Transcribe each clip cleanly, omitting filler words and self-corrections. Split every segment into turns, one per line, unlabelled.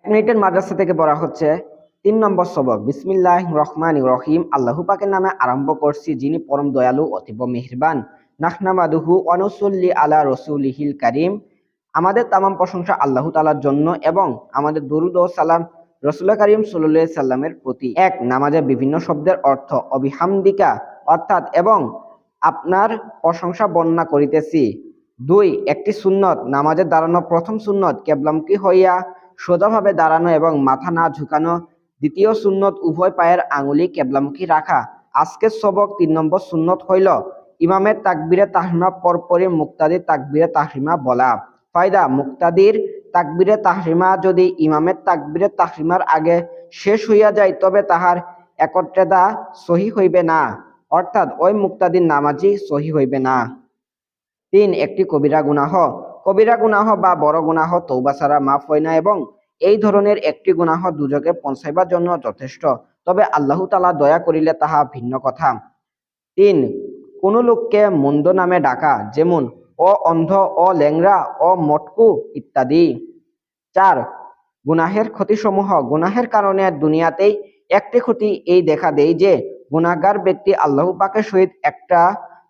মিনিটের মাদ্রাসা থেকে পড়া হচ্ছে 3 নম্বর সবক। বিসমিল্লাহির রহমানির রহিম। আল্লাহ পাকের নামে আরম্ভ করছি, যিনি পরম দয়ালু অতীব মেহেরবান। নাহমাদুহু ওয়া নুসাল্লি আলা রাসূলিহিল কারীম। আমাদের তামাম প্রশংসা আল্লাহ তাআলার জন্য এবং আমাদের দরুদ ও সালাম রাসূল কারীম সাল্লাল্লাহু আলাইহি সাল্লামের প্রতি। এক, নামাজের বিভিন্ন শব্দের অর্থ অবিহামদিকা অর্থাৎ এবং আপনার প্রশংসা বর্ণনা করিতেছি। 2, একটি সুন্নত, নামাজের দাঁড়ানো প্রথম সুন্নত কেবলামুখী হইয়া সোজাভাবে দাঁড়ানো এবং মাথা না ঝুঁকানো। দ্বিতীয় সুন্নত, উভয় পায়ের আঙুলি কেবলামুখী রাখা। আজকের সবক 3 নম্বর সুন্নত হইল ইমামের তাকবীরে তাহরিমা পরপরই মুক্তাদির তাকবীরে তাহরিমা বলা। ফায়দা, মুক্তাদির তাকবীরে তাহরিমা যদি ইমামের তাকবীরে তাহরিমার আগে শেষ হইয়া যায় তবে তাহার একত্রেতা সহি হইবে না, অর্থাৎ ওই মুক্তাদির নামাজই সহি হইবে না। 3, একটি কবিরা গুনাহ। কবিরা গুনাহ বা বড় গুনাহ তওবা ছাড়া মাফ হয় না এবং এই ধরনের একটি গুনাহ দুজকে পৌঁছাইবার জন্য যথেষ্ট, তবে আল্লাহ তাআলা দয়া করিলে তাহা ভিন্ন কথা। 3, কোন লোককে মন্দ নামে ডাকা, যেমন ও অন্ধ, ও ল্যাংড়া, ও মটকু ইত্যাদি। 4, গুনাহের ক্ষতিসমূহ। গুনাহের কারণে দুনিয়াতেই একটি ক্ষতি এই দেখা দেয় যে গুনাহগার ব্যক্তি আল্লাহ পাকের সহিত একটা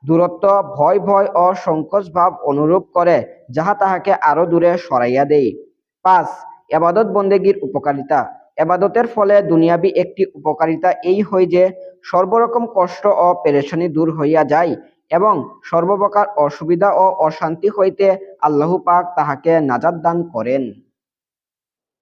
দূরত্ব, ভয় ভয় ও সংকোচ ভাব অনুরূপ করে, যাহা তাহাকে আরো দূরে সরাইয়া দেয়। 5, ইবাদত বন্দেগীর উপকারিতা। ইবাদতের ফলে দুনিয়াবি একটি উপকারিতা এই হয় যে সর্বরকম কষ্ট ও পেরেশানি দূর হইয়া যায় এবং সর্বপ্রকার অসুবিধা ও অশান্তি হইতে আল্লাহ পাক তাহাকে নাজাত দান করেন।